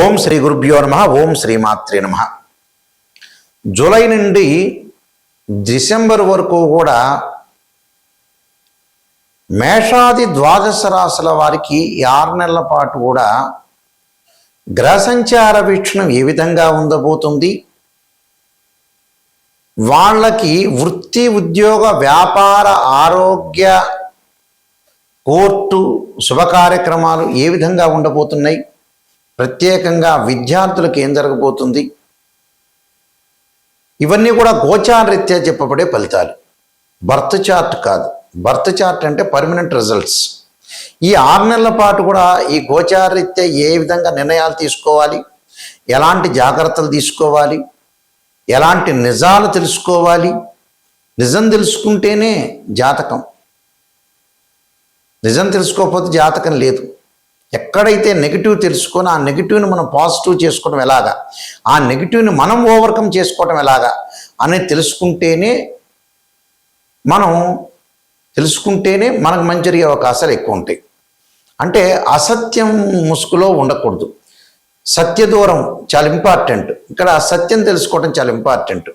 ఓం శ్రీ గురుభ్యో నమః. ఓం శ్రీమాత్రే నమః. జూలై నుండి డిసెంబర్ వరకు కూడా మేషాది ద్వాదశ రాశుల వారికి ఈ 6 నెలల పాటు కూడా గ్రహ సంచార వీక్షణం ఏ విధంగా ఉండబోతుంది, వాళ్ళకి వృత్తి, ఉద్యోగ, వ్యాపార, ఆరోగ్య, కోర్టు శుభ కార్యక్రమాలు ఏ విధంగా ఉండబోతున్నాయి, ప్రత్యేకంగా విద్యార్థులకు ఏం జరగబోతుంది, ఇవన్నీ కూడా గోచారరీత్యా చెప్పబడే ఫలితాలు. బర్త్ చార్ట్ కాదు. బర్త్ చార్ట్ అంటే పర్మనెంట్ రిజల్ట్స్. ఈ 6 నెలల పాటు కూడా ఈ గోచారరీత్యా ఏ విధంగా నిర్ణయాలు తీసుకోవాలి, ఎలాంటి జాగ్రత్తలు తీసుకోవాలి, ఎలాంటి నిజాలు తెలుసుకోవాలి. నిజం తెలుసుకుంటేనే జాతకం, నిజం తెలుసుకోకపోతే జాతకం లేదు. ఎక్కడైతే నెగిటివ్ తెలుసుకొని ఆ నెగిటివ్ని మనం పాజిటివ్ చేసుకోవడం ఎలాగా, ఆ నెగిటివ్ని మనం ఓవర్కమ్ చేసుకోవడం ఎలాగా అనేది తెలుసుకుంటేనే మనకు మంచి జరిగే అవకాశాలు ఎక్కువ ఉంటాయి. అంటే అసత్యం ముసుగులో ఉండకూడదు. సత్య దూరం చాలా ఇంపార్టెంట్. ఇక్కడ సత్యం తెలుసుకోవడం చాలా ఇంపార్టెంట్.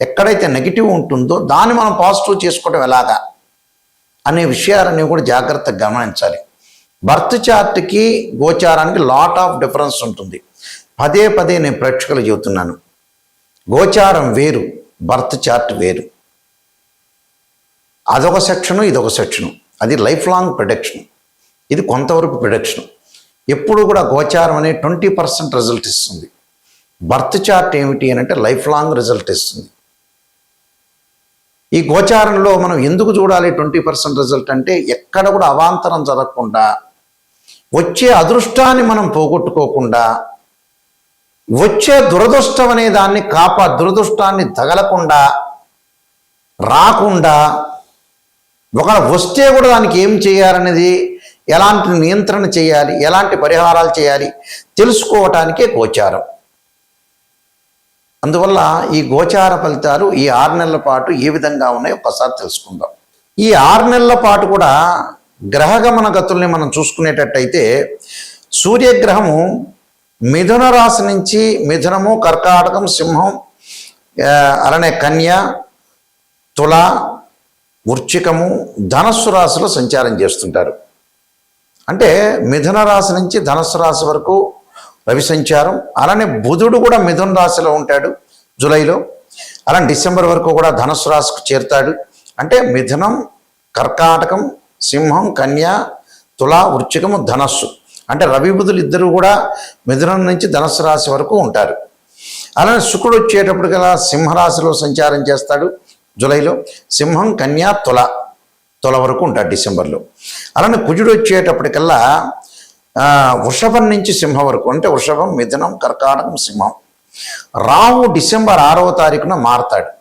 ఎక్కడైతే నెగిటివ్ ఉంటుందో దాన్ని మనం పాజిటివ్ చేసుకోవడం ఎలాగా అనే విషయాలన్నీ కూడా జాగ్రత్తగా గమనించాలి. బర్త్ చార్ట్కి గోచారానికి లాట్ ఆఫ్ డిఫరెన్స్ ఉంటుంది. పదే పదే నేను ప్రేక్షకులు చెబుతున్నాను, గోచారం వేరు, బర్త్ చార్ట్ వేరు. అదొక సెక్షను, ఇదొక సెక్షను. అది లైఫ్ లాంగ్ ప్రిడిక్షన్, ఇది కొంతవరకు ప్రిడిక్షన్. ఎప్పుడు కూడా గోచారం అనేది 20% రిజల్ట్ ఇస్తుంది. బర్త్ చార్ట్ ఏమిటి అని అంటే లైఫ్ లాంగ్ రిజల్ట్ ఇస్తుంది. ఈ గోచారంలో మనం ఎందుకు చూడాలి 20% రిజల్ట్ అంటే, ఎక్కడ కూడా అవాంతరం జరగకుండా, వచ్చే అదృష్టాన్ని మనం పోగొట్టుకోకుండా, వచ్చే దురదృష్టం అనే దాన్ని దురదృష్టాన్ని తగలకుండా, రాకుండా, ఒకవేళ వస్తే కూడా దానికి ఏం చేయాలనేది, ఎలాంటి నియంత్రణ చేయాలి, ఎలాంటి పరిహారాలు చేయాలి తెలుసుకోవటానికే గోచారం. అందువల్ల ఈ గోచార ఫలితాలు ఈ 6 నెలల పాటు ఏ విధంగా ఉన్నాయో ఒకసారి తెలుసుకుందాం. ఈ 6 నెలల పాటు కూడా గ్రహగమన గతుల్ని మనం చూసుకునేటట్టయితే, సూర్యగ్రహము మిథున రాశి నుంచి మిథునము, కర్కాటకం, సింహం, అలానే కన్య, తుల, వృశ్చికము, ధనస్సు రాశిలో సంచారం చేస్తుంటారు. అంటే మిథున రాశి నుంచి ధనస్సు రాశి వరకు రవి సంచారం. అలానే బుధుడు కూడా మిథున రాశిలో ఉంటాడు జూలైలో. అలానే డిసెంబర్ వరకు కూడా ధనస్సు రాశికి చేరుతాడు. అంటే మిథునం, కర్కాటకం, సింహం, కన్య, తుల, వృశ్చికము, ధనస్సు. అంటే రవి బుధులు ఇద్దరు కూడా మిథునం నుంచి ధనస్సు రాశి వరకు ఉంటారు. అలానే శుక్రుడు వచ్చేటప్పటికల్లా సింహరాశిలో సంచారం చేస్తాడు జూలైలో. సింహం, కన్య, తుల వరకు ఉంటాడు డిసెంబర్లో. అలానే కుజుడు వచ్చేటప్పటికల్లా వృషభం నుంచి సింహం వరకు, అంటే వృషభం, మిథునం, కర్కాటకం, సింహం. రాహు డిసెంబర్ 6వ తారీఖున మారతాడు.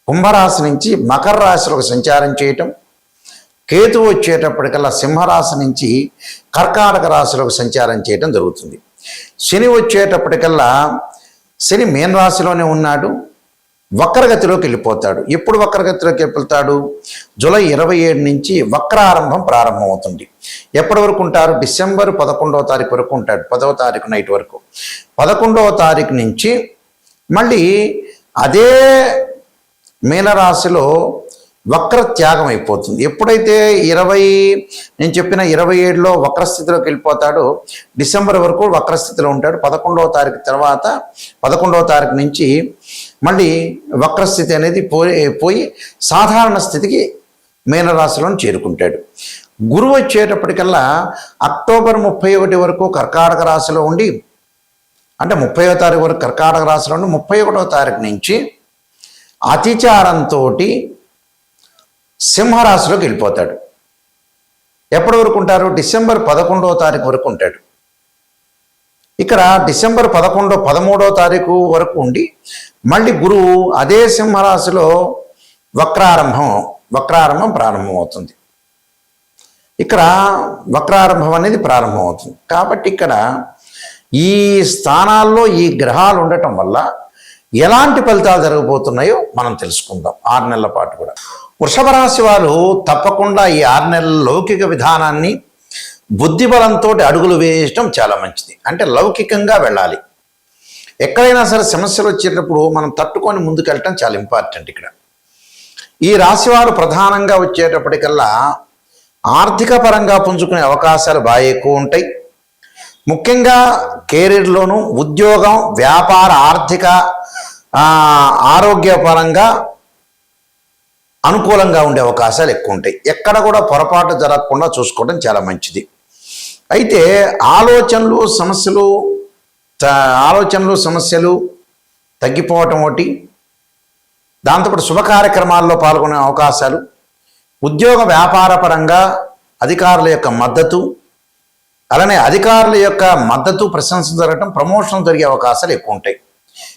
కుంభరాశి నుంచి మకర రాశిలోకి సంచారం చేయటం. కేతు వచ్చేటప్పటికల్లా సింహరాశి నుంచి కర్కాటక రాశిలోకి సంచారం చేయటం జరుగుతుంది. శని వచ్చేటప్పటికల్లా శని మీన రాశిలోనే ఉన్నాడు, వక్రగతిలోకి వెళ్ళిపోతాడు. ఎప్పుడు వక్రగతిలోకి వెళ్తాడు? జూలై 27 నుంచి వక్రారంభం ప్రారంభమవుతుంది. ఎప్పటి వరకు ఉంటారు? డిసెంబర్ 11వ తారీఖు వరకు ఉంటాడు. 10వ తారీఖు నైట్ వరకు. 11వ తారీఖు నుంచి మళ్ళీ అదే మీనరాశిలో వక్ర త్యాగం అయిపోతుంది. ఎప్పుడైతే నేను చెప్పిన 27లో వక్రస్థితిలోకి వెళ్ళిపోతాడో, డిసెంబర్ వరకు వక్రస్థితిలో ఉంటాడు. 11వ తారీఖు తర్వాత 11వ తారీఖు నుంచి మళ్ళీ వక్రస్థితి అనేది పోయి సాధారణ స్థితికి మీనరాశిలో చేరుకుంటాడు. గురువు వచ్చేటప్పటికల్లా అక్టోబర్ 31 వరకు కర్కాటక రాశిలో ఉండి, అంటే 30వ తారీఖు వరకు కర్కాటక రాశిలో ఉండి 31వ తారీఖు నుంచి అతిచారంతో సింహరాశిలోకి వెళ్ళిపోతాడు. ఎప్పటి వరకు ఉంటారు? డిసెంబర్ 11వ తారీఖు వరకు ఉంటాడు. ఇక్కడ డిసెంబర్ 13వ తారీఖు వరకు ఉండి మళ్ళీ గురువు అదే సింహరాశిలో వక్రారంభం ప్రారంభమవుతుంది. ఇక్కడ వక్రారంభం అనేది ప్రారంభమవుతుంది. కాబట్టి ఇక్కడ ఈ స్థానాల్లో ఈ గ్రహాలు ఉండటం వల్ల ఎలాంటి ఫలితాలు జరగబోతున్నాయో మనం తెలుసుకుందాం 6 నెలల పాటు కూడా. వృషభ రాశి వారు తప్పకుండా ఈ 6 నెలల లౌకిక విధానాన్ని బుద్ధిబలంతో అడుగులు వేయడం చాలా మంచిది. అంటే లౌకికంగా వెళ్ళాలి. ఎక్కడైనా సరే సమస్యలు వచ్చేటప్పుడు మనం తట్టుకొని ముందుకెళ్ళటం చాలా ఇంపార్టెంట్. ఇక్కడ ఈ రాశివారు ప్రధానంగా వచ్చేటప్పటికల్లా ఆర్థిక పరంగా పుంజుకునే అవకాశాలు బాగా ఎక్కువ ఉంటాయి. ముఖ్యంగా కెరీర్లోను, ఉద్యోగం, వ్యాపార, ఆర్థిక, ఆరోగ్యపరంగా అనుకూలంగా ఉండే అవకాశాలు ఎక్కువ ఉంటాయి. ఎక్కడ కూడా పొరపాటు జరగకుండా చూసుకోవడం చాలా మంచిది. అయితే ఆలోచనలు సమస్యలు తగ్గిపోవటం ఒకటి, దాంతోపాటు శుభ కార్యక్రమాల్లో పాల్గొనే అవకాశాలు, ఉద్యోగ వ్యాపార పరంగా అధికారుల యొక్క మద్దతు, అలానే అధికారుల యొక్క మద్దతు, ప్రశంస జరగటం, ప్రమోషన్ జరిగే అవకాశాలు ఎక్కువ ఉంటాయి.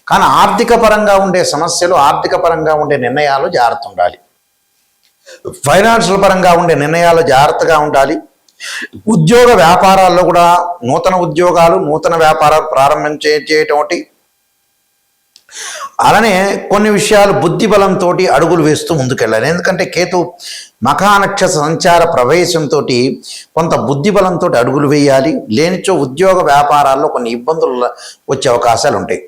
కానీ ఆర్థిక పరంగా ఉండే సమస్యలు, ఆర్థిక పరంగా ఉండే నిర్ణయాలు జాగ్రత్త ఉండాలి. ఫైనాన్షియల్ పరంగా ఉండే నిర్ణయాలు జాగ్రత్తగా ఉండాలి. ఉద్యోగ వ్యాపారాల్లో కూడా నూతన ఉద్యోగాలు, నూతన వ్యాపారాలు ప్రారంభం చేయటం ఒకటి, అలానే కొన్ని విషయాలు బుద్ధి బలంతో అడుగులు వేస్తూ ముందుకెళ్ళాలి. ఎందుకంటే కేతు మఖా నక్షత్ర సంచార ప్రవేశంతో కొంత బుద్ధి బలంతో అడుగులు వేయాలి. లేనిచో ఉద్యోగ వ్యాపారాల్లో కొన్ని ఇబ్బందులు వచ్చే అవకాశాలు ఉంటాయి.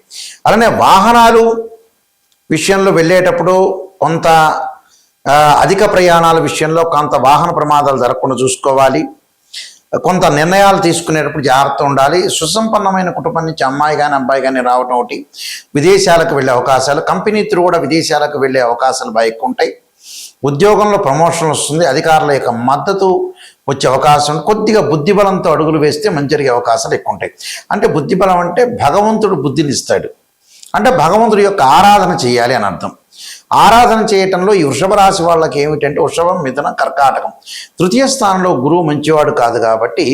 అలానే వాహనాలు విషయంలో వెళ్ళేటప్పుడు కొంత అధిక ప్రయాణాల విషయంలో కొంత వాహన ప్రమాదాలు జరగకుండా చూసుకోవాలి. కొంత నిర్ణయాలు తీసుకునేటప్పుడు జాగ్రత్త ఉండాలి. సుసంపన్నమైన కుటుంబం నుంచి అమ్మాయి కానీ అబ్బాయి కానీ రావడం ఒకటి, విదేశాలకు వెళ్ళే అవకాశాలు, కంపెనీ త్రూ కూడా విదేశాలకు వెళ్ళే అవకాశాలు బాగా ఎక్కువ ఉంటాయి. ఉద్యోగంలో ప్రమోషన్ వస్తుంది, అధికారుల యొక్క మద్దతు వచ్చే అవకాశం, కొద్దిగా బుద్ధిబలంతో అడుగులు వేస్తే మంచి జరిగే అవకాశాలు ఎక్కువ ఉంటాయి. అంటే బుద్ధిబలం అంటే భగవంతుడు బుద్ధిని ఇస్తాడు, అంటే భగవంతుడి యొక్క ఆరాధన చేయాలి అని అర్థం. ఆరాధన చేయటంలో ఈ వృషభ రాశి వాళ్ళకి ఏమిటంటే వృషభం, మిథున, కర్కాటకం, తృతీయ స్థానంలో గురువు మంచివాడు కాదు కాబట్టి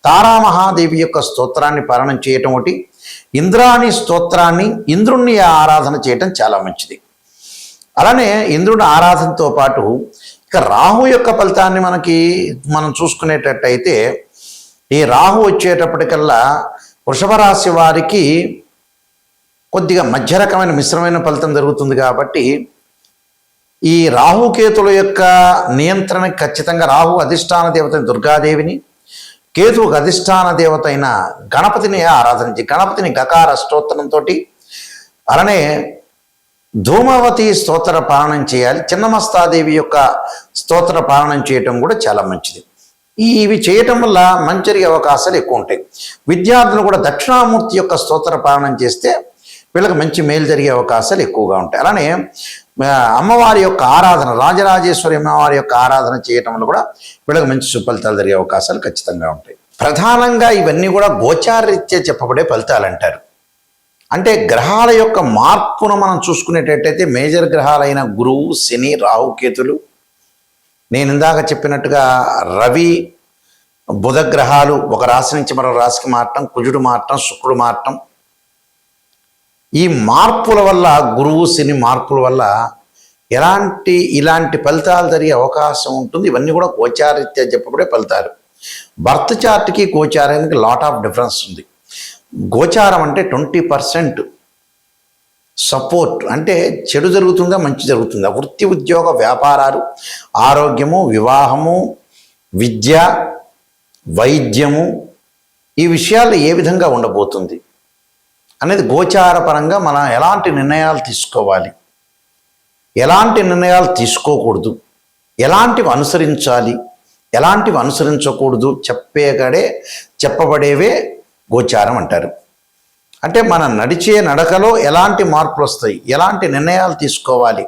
తారామహాదేవి యొక్క స్తోత్రాన్ని పాలన చేయటం ఒకటి, ఇంద్రాణి స్తోత్రాన్ని, ఇంద్రుణ్ణి ఆరాధన చేయటం చాలా మంచిది. అలానే ఇంద్రుడి ఆరాధనతో పాటు ఇక రాహు యొక్క ఫలితాన్ని మనం చూసుకునేటట్టయితే ఈ రాహు వచ్చేటప్పటికల్లా వృషభ రాశి వారికి కొద్దిగా మధ్య రకమైన మిశ్రమైన ఫలితం జరుగుతుంది. కాబట్టి ఈ రాహుకేతుల యొక్క నియంత్రణ ఖచ్చితంగా రాహు అధిష్టాన దేవత దుర్గాదేవిని, కేతువుకు అధిష్టాన దేవత అయిన గణపతిని ఆరాధించి గణపతిని గకార స్తోత్రంతో, అలానే ధూమవతి స్తోత్ర పాలనం చేయాలి. చిన్నమస్తాదేవి యొక్క స్తోత్ర పాలనం చేయటం కూడా చాలా మంచిది. ఇవి చేయటం వల్ల మంచి జరిగే అవకాశాలు ఎక్కువ ఉంటాయి. విద్యార్థులు కూడా దక్షిణామూర్తి యొక్క స్తోత్ర పాలనం చేస్తే వీళ్ళకి మంచి మేలు జరిగే అవకాశాలు ఎక్కువగా ఉంటాయి. అలానే అమ్మవారి యొక్క ఆరాధన, రాజరాజేశ్వరి అమ్మవారి యొక్క ఆరాధన చేయటం వల్ల కూడా వీళ్ళకి మంచి సుఫలితాలు జరిగే అవకాశాలు ఖచ్చితంగా ఉంటాయి. ప్రధానంగా ఇవన్నీ కూడా గోచారరీత్యా చెప్పబడే ఫలితాలు అంటారు. అంటే గ్రహాల యొక్క మార్పును మనం చూసుకునేటట్టయితే మేజర్ గ్రహాలైన గురువు, శని, రాహుకేతులు, నేను ఇందాక చెప్పినట్టుగా రవి, బుధ గ్రహాలు ఒక రాశి నుంచి మరో రాశికి మారటం, కుజుడు మారటం, శుక్రుడు మారటం, ఈ మార్పుల వల్ల, గురువు శని మార్పుల వల్ల ఇలాంటి ఫలితాలు జరిగే అవకాశం ఉంటుంది. ఇవన్నీ కూడా గోచారరీత్యా చెప్పబడే ఫలితాలు. బర్త్ చార్ట్కి గోచారానికి లాట్ ఆఫ్ డిఫరెన్స్ ఉంది. గోచారం అంటే 20% సపోర్ట్, అంటే చెడు జరుగుతుందా మంచి జరుగుతుందా, వృత్తి, ఉద్యోగ, వ్యాపారాలు, ఆరోగ్యము, వివాహము, విద్య, వైద్యము, ఈ విషయాలు ఏ విధంగా ఉండబోతుంది అనేది గోచార పరంగా మనం ఎలాంటి నిర్ణయాలు తీసుకోవాలి, ఎలాంటి నిర్ణయాలు తీసుకోకూడదు, ఎలాంటివి అనుసరించాలి, ఎలాంటివి అనుసరించకూడదు చెప్పబడేవే గోచారం అంటారు. అంటే మనం నడిచే నడకలో ఎలాంటి మార్పులు వస్తాయి, ఎలాంటి నిర్ణయాలు తీసుకోవాలి,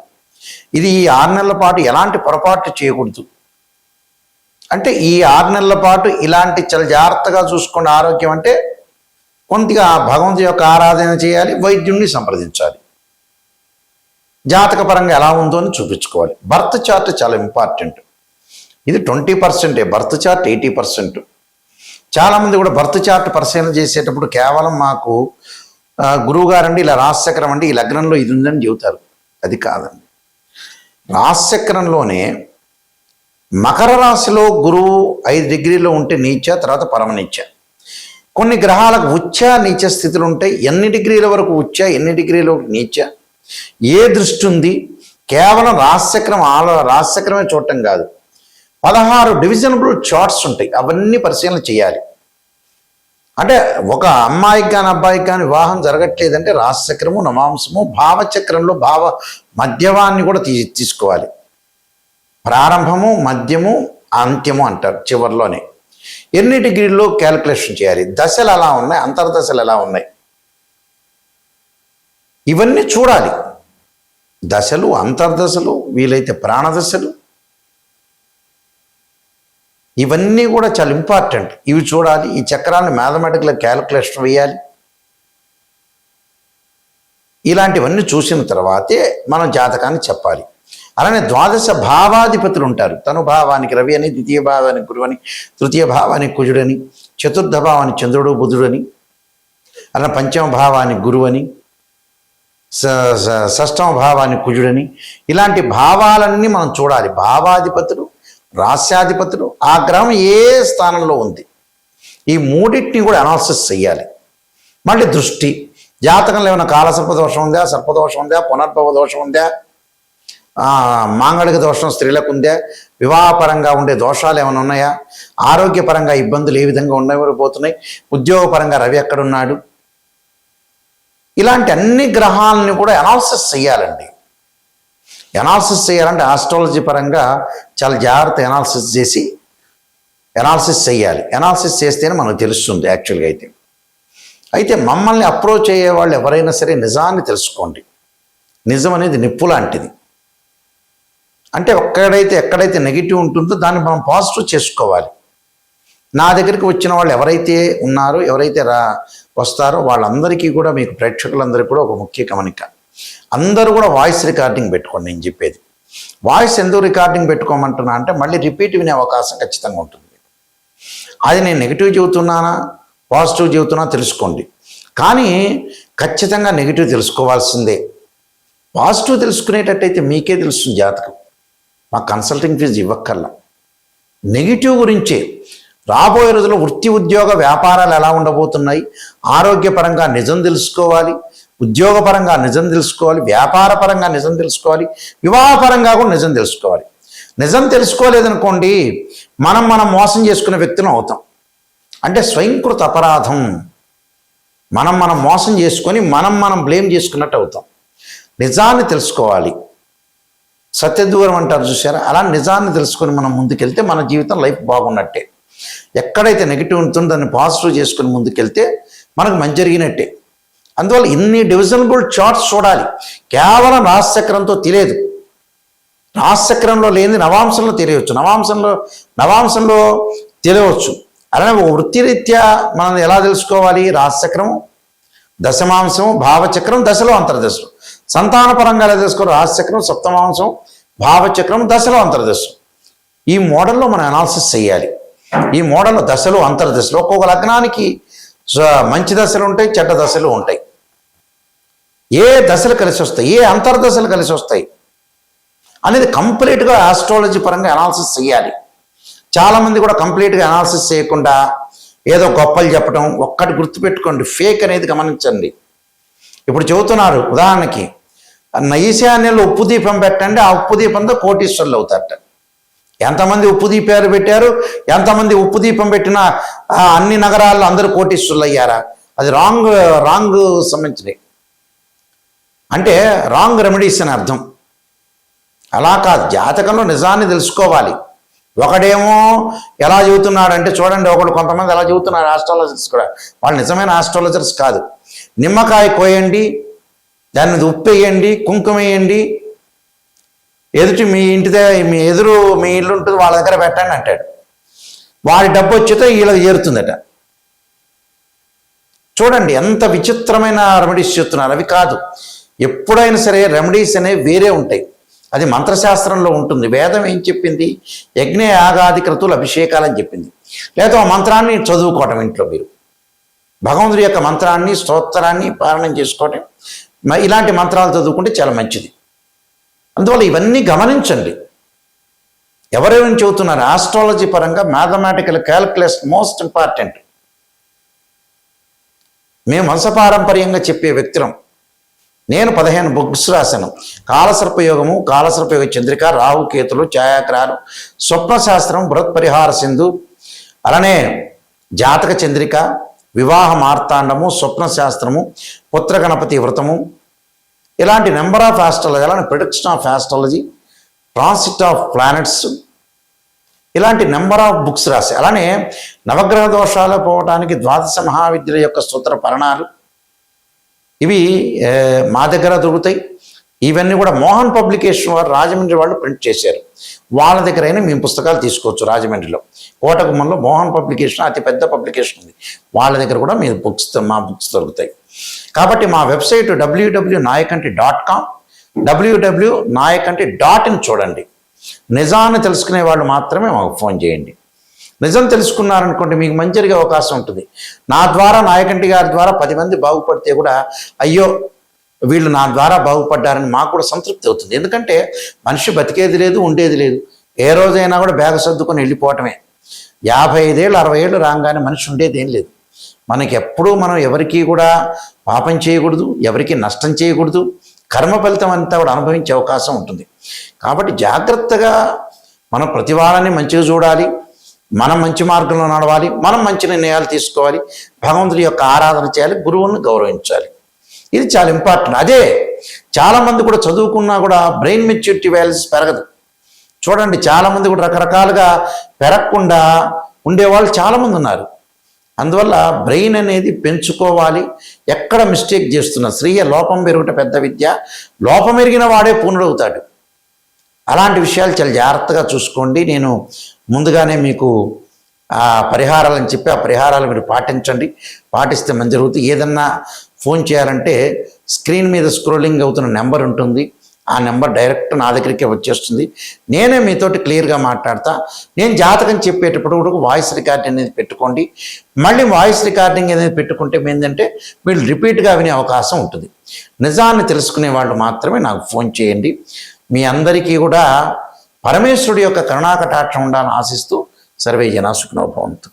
ఇది ఈ 6 నెలల పాటు ఎలాంటి పొరపాట్లు చేయకూడదు, అంటే ఈ 6 నెలల పాటు ఇలాంటి చాలా జాగ్రత్తగా చూసుకోండి. ఆరోగ్యం అంటే కొంతగా భగవంతుడి యొక్క ఆరాధన చేయాలి, వైద్యుడిని సంప్రదించాలి, జాతకపరంగా ఎలా ఉందో అని చూపించుకోవాలి. బర్త్ చార్ట్ చాలా ఇంపార్టెంట్. ఇది 20%, బర్త్ చార్ట్ 80%. చాలామంది కూడా బర్త్ చార్ట్ పరిశీలన చేసేటప్పుడు కేవలం మాకు గురువుగారండి ఇలా రాశిచక్రం అండి ఈ లగ్నంలో ఇది ఉందని చెబుతారు. అది కాదండి. రాశిచక్రంలోనే మకర రాశిలో గురువు 5 డిగ్రీలో ఉంటే నీచ, తర్వాత పరమనీచ. కొన్ని గ్రహాలకు ఉచ్చ నీచ స్థితులు ఉంటాయి. ఎన్ని డిగ్రీల వరకు ఉచ్చ, ఎన్ని డిగ్రీల నీచ, ఏ దృష్టి ఉంది, కేవలం రాశిచక్రమే చూడటం కాదు, 16 డివిజనబుల్ చార్ట్స్ ఉంటాయి, అవన్నీ పరిశీలన చేయాలి. అంటే ఒక అమ్మాయికి కానీ అబ్బాయికి కానీ వివాహం జరగట్లేదంటే రాశిచక్రము, నవాంశము, భావచక్రంలో భావ మధ్యవాన్ని కూడా తీసుకోవాలి. ప్రారంభము, మధ్యము, అంత్యము అంటారు చివరిలోనే. ఎన్ని డిగ్రీల్లో క్యాలిక్యులేషన్ చేయాలి, దశలు ఎలా ఉన్నాయి, అంతర్దశలు ఎలా ఉన్నాయి, ఇవన్నీ చూడాలి. దశలు, అంతర్దశలు, వీలైతే ప్రాణదశలు, ఇవన్నీ కూడా చాలా ఇంపార్టెంట్. ఇవి చూడాలి. ఈ చక్రాన్ని మ్యాథమెటికల్ క్యాలిక్యులేషన్ వేయాలి. ఇలాంటివన్నీ చూసిన తర్వాతే మనం జాతకాన్ని చెప్పాలి. అలానే ద్వాదశ భావాధిపతులు ఉంటారు. తను భావానికి రవి అని, ద్వితీయ భావానికి గురువు అని, తృతీయ భావానికి కుజుడని, చతుర్థ భావానికి చంద్రుడు బుధుడని, అలా పంచమ భావానికి గురువు అని, షష్టమ భావానికి కుజుడని, ఇలాంటి భావాలన్నీ మనం చూడాలి. భావాధిపతులు, రాస్యాధిపతులు, ఆ గ్రహం ఏ స్థానంలో ఉంది, ఈ మూడింటిని కూడా అనాలిసిస్ చేయాలి. మళ్ళీ దృష్టి, జాతకంలో ఏమైనా కాలసర్పదోషం ఉందా, సర్పదోషం ఉందా, పునర్భవ దోషం ఉందా, మాంగళిక దోషం స్త్రీలకు ఉందా, వివాహపరంగా ఉండే దోషాలు ఏమైనా ఉన్నాయా, ఆరోగ్యపరంగా ఇబ్బందులు ఏ విధంగా ఉండబోతున్నాయి, ఉద్యోగపరంగా రవి ఎక్కడున్నాడు, ఇలాంటి అన్ని గ్రహాలని కూడా అనాలిసిస్ చేయాలండి. అనాలిసిస్ చేయాలంటే ఆస్ట్రాలజీ పరంగా చాలా జాగ్రత్త అనాలిసిస్ చేయాలి. అనాలిసిస్ చేస్తేనే మనకు తెలుస్తుంది యాక్చువల్గా. అయితే మమ్మల్ని అప్రోచ్ అయ్యే వాళ్ళు ఎవరైనా సరే నిజాన్ని తెలుసుకోండి. నిజం అనేది నిప్పు లాంటిది. అంటే ఎక్కడైతే నెగిటివ్ ఉంటుందో దాన్ని మనం పాజిటివ్ చేసుకోవాలి. నా దగ్గరికి వచ్చిన వాళ్ళు ఎవరైతే ఉన్నారో, ఎవరైతే వస్తారో వాళ్ళందరికీ కూడా, మీకు ప్రేక్షకులందరికీ కూడా ఒక ముఖ్య గమనిక, అందరూ కూడా వాయిస్ రికార్డింగ్ పెట్టుకోండి. నేను చెప్పేది వాయిస్ ఎందుకు రికార్డింగ్ పెట్టుకోమంటున్నా అంటే మళ్ళీ రిపీట్ వినే అవకాశం ఖచ్చితంగా ఉంటుంది. అది నేను నెగిటివ్ చెబుతున్నానా పాజిటివ్ చెబుతున్నా తెలుసుకోండి. కానీ ఖచ్చితంగా నెగిటివ్ తెలుసుకోవాల్సిందే. పాజిటివ్ తెలుసుకునేటట్టయితే మీకే తెలుస్తుంది జాతకం, మా కన్సల్టింగ్ ఫీజు ఇవ్వక్కర్లా. నెగిటివ్ గురించే రాబోయే రోజుల్లో వృత్తి, ఉద్యోగ, వ్యాపారాలు ఎలా ఉండబోతున్నాయి, ఆరోగ్యపరంగా నిజం తెలుసుకోవాలి, ఉద్యోగపరంగా నిజం తెలుసుకోవాలి, వ్యాపారపరంగా నిజం తెలుసుకోవాలి, వివాహపరంగా కూడా నిజం తెలుసుకోవాలి. నిజం తెలుసుకోలేదనుకోండి మనం మోసం చేసుకునే వ్యక్తులం అవుతాం. అంటే స్వయంకృత అపరాధం. మనం మోసం చేసుకొని మనం బ్లేమ్ చేసుకున్నట్టు అవుతాం. నిజాన్ని తెలుసుకోవాలి. సత్యదూరం అంటారు చూసారా, అలా నిజాన్ని తెలుసుకొని మనం ముందుకెళ్తే మన జీవితం లైఫ్ బాగున్నట్టే. ఎక్కడైతే నెగిటివ్ ఉంటుందో దాన్ని పాజిటివ్ చేసుకుని ముందుకెళ్తే మనకు మంచి జరిగినట్టే. అందువల్ల ఇన్ని డివిజనబుల్ చార్ట్స్ చూడాలి. కేవలం రాశిచక్రంతో తెలియదు. రాశిచక్రంలో లేని నవాంశంలో తెలియవచ్చు, నవాంశంలో తెలియవచ్చు. అలానే వృత్తిరీత్యా మనం ఎలా తెలుసుకోవాలి, రాశిచక్రము, దశమాంశము, భావచక్రం, దశలో అంతర్దశలు. సంతానపరంగా ఎలా తెలుసుకోవాలి, రాశిచక్రం, సప్తమాంశం, భావచక్రం, దశలో అంతర్దశలు. ఈ మోడల్లో మనం అనాలిసిస్ చేయాలి. ఈ మోడల్లో దశలు, అంతర్దశలు, ఒక్కొక్క లగ్నానికి మంచి దశలు ఉంటాయి, చెడ్డ దశలు ఉంటాయి. ఏ దశలు కలిసి వస్తాయి, ఏ అంతర్దశలు కలిసి వస్తాయి అనేది కంప్లీట్గా ఆస్ట్రాలజీ పరంగా అనాలిసిస్ చేయాలి. చాలామంది కూడా కంప్లీట్గా అనాలిసిస్ చేయకుండా ఏదో గొప్పలు చెప్పడం. ఒక్కటి గుర్తుపెట్టుకోండి, ఫేక్ అనేది గమనించండి. ఇప్పుడు చెబుతున్నారు ఉదాహరణకి, ఈశాన్యంలో ఉప్పు దీపం పెట్టండి, ఆ ఉప్పు దీపంతో కోటీశ్వరులు అవుతారట. ఎంతమంది ఉప్పు దీపాలు పెట్టారు, ఎంతమంది ఉప్పు దీపం పెట్టిన అన్ని నగరాల్లో అందరూ కోటీశ్వరులు అయ్యారా? అది రాంగ్ సంబంధించినవి. అంటే రాంగ్ రెమెడీస్ అని అర్థం. అలా కాదు, జాతకంలో నిజాన్ని తెలుసుకోవాలి. ఒకడేమో ఎలా చెబుతున్నాడంటే చూడండి, కొంతమంది ఎలా చెబుతున్నారు ఆస్ట్రాలజర్స్ కూడా, వాళ్ళు నిజమైన ఆస్ట్రాలజర్స్ కాదు. నిమ్మకాయ కోయండి, దాన్ని ఉప్పు వేయండి, కుంకుమ వేయండి, మీ ఎదురు మీ ఇల్లు ఉంటుంది వాళ్ళ దగ్గర పెట్టండి అంటాడు. వాడి డబ్బు వచ్చితే వీళ్ళకి చేరుతుందట. చూడండి ఎంత విచిత్రమైన రెమెడీస్ చెప్తున్నారు. అవి కాదు. ఎప్పుడైనా సరే రెమెడీస్ అనేవి వేరే ఉంటాయి. అది మంత్రశాస్త్రంలో ఉంటుంది. వేదం ఏం చెప్పింది, యజ్ఞ యాగాది క్రతువులు అభిషేకాలని చెప్పింది. లేదా ఆ మంత్రాన్ని చదువుకోవటం ఇంట్లో మీరు భగవంతుడి యొక్క మంత్రాన్ని, స్తోత్రాన్ని పారాయణం చేసుకోవటం, ఇలాంటి మంత్రాలు చదువుకుంటే చాలా మంచిది. అందువల్ల ఇవన్నీ గమనించండి. ఎవరెవరిని చెబుతున్నారు ఆస్ట్రాలజీ పరంగా, మ్యాథమెటికల్ క్యాలిక్యులేషన్ మోస్ట్ ఇంపార్టెంట్. మేము వంశపారంపర్యంగా చెప్పే వ్యక్తులం. నేను 15 బుక్స్ రాశాను. కాలసర్పయోగము, కాలసర్పయోగ చంద్రిక, రాహుకేతులు, ఛాయాగ్రహాలు, స్వప్నశాస్త్రం, బృహత్పరిహార సింధు, అలానే జాతక చంద్రిక, వివాహ మార్తాండము, స్వప్నశాస్త్రము, పుత్రగణపతి వ్రతము, ఇలాంటి నెంబర్ ఆఫ్ ఆస్ట్రాలజీ, అలానే prediction of astrology, transit of planets, ఇలాంటి నెంబర్ ఆఫ్ బుక్స్ రాశాయి. అలానే నవగ్రహ దోషాలు పోవడానికి ద్వాదశ మహావిద్యల యొక్క సూత్ర పరణాలు, ఇవి మా దగ్గర దొరుకుతాయి. ఇవన్నీ కూడా మోహన్ పబ్లికేషన్ వారు రాజమండ్రి వాళ్ళు ప్రింట్ చేశారు. వాళ్ళ దగ్గరైనా మేము పుస్తకాలు తీసుకోవచ్చు. రాజమండ్రిలో కోటగుమ్మంలో మోహన్ పబ్లికేషన్ అతి పెద్ద పబ్లికేషన్ ఉంది. వాళ్ళ దగ్గర కూడా మీ మా బుక్స్ దొరుకుతాయి. కాబట్టి మా వెబ్సైట్ www.nayakanti.com, www.nayakanti.in చూడండి. నిజాన్ని తెలుసుకునే వాళ్ళు మాత్రమే మాకు ఫోన్ చేయండి. నిజం తెలుసుకున్నారనుకోండి మీకు మంచి జరిగే అవకాశం ఉంటుంది. నా ద్వారా, నాయకంటి గారి ద్వారా 10 మంది బాగుపడితే కూడా అయ్యో వీళ్ళు నా ద్వారా బాగుపడ్డారని మాకు కూడా సంతృప్తి అవుతుంది. ఎందుకంటే మనిషి బతికేది లేదు, ఉండేది లేదు. ఏ రోజైనా కూడా బ్యాగ్ సర్దుకొని వెళ్ళిపోవటమే. 55 ఏళ్ళు 60 ఏళ్ళు రాగానే మనిషి ఉండేది ఏం లేదు. మనకి ఎప్పుడూ మనం ఎవరికి కూడా పాపం చేయకూడదు, ఎవరికి నష్టం చేయకూడదు. కర్మ ఫలితం అంతా కూడా అనుభవించే అవకాశం ఉంటుంది. కాబట్టి జాగ్రత్తగా మనం ప్రతి వాళ్ళని మంచిగా చూడాలి, మనం మంచి మార్గంలో నడవాలి, మనం మంచి నిర్ణయాలు తీసుకోవాలి, భగవంతుడి యొక్క ఆరాధన చేయాలి, గురువులను గౌరవించాలి. ఇది చాలా ఇంపార్టెంట్. అదే చాలామంది కూడా చదువుకున్నా కూడా బ్రెయిన్ మెచ్యూరిటీ వాల్యూస్ పెరగదు. చూడండి, చాలామంది కూడా రకరకాలుగా పెరగకుండా ఉండేవాళ్ళు చాలామంది ఉన్నారు. అందువల్ల బ్రెయిన్ అనేది పెంచుకోవాలి. ఎక్కడ మిస్టేక్ చేస్తున్నా స్త్రీయ లోపం పెరుగుట పెద్ద విద్య, లోపం ఎరిగిన వాడే పూర్ణుడవుతాడు. అలాంటి విషయాలు చాలా జాగ్రత్తగా చూసుకోండి. నేను ముందుగానే మీకు ఆ పరిహారాలని చెప్పి ఆ పరిహారాలు మీరు పాటించండి. పాటిస్తే మంచి జరుగుతుంది. ఏదన్నా ఫోన్ చేయాలంటే స్క్రీన్ మీద స్క్రోలింగ్ అవుతున్న నెంబర్ ఉంటుంది. ఆ నెంబర్ డైరెక్ట్ నా దగ్గరికి వచ్చేస్తుంది. నేనే మీతోటి క్లియర్గా మాట్లాడతా. నేను జాతకం చెప్పేటప్పుడు కూడా వాయిస్ రికార్డింగ్ అనేది పెట్టుకోండి. మళ్ళీ వాయిస్ రికార్డింగ్ అనేది పెట్టుకుంటే ఏంటంటే మీరు రిపీట్గా వినే అవకాశం ఉంటుంది. నిజాన్ని తెలుసుకునే వాళ్ళు మాత్రమే నాకు ఫోన్ చేయండి. మీ అందరికీ కూడా పరమేశ్వరుడి యొక్క కరుణాకటాక్షం ఉండాలని ఆశిస్తూ సర్వే జనా సుఖినో భవంతు.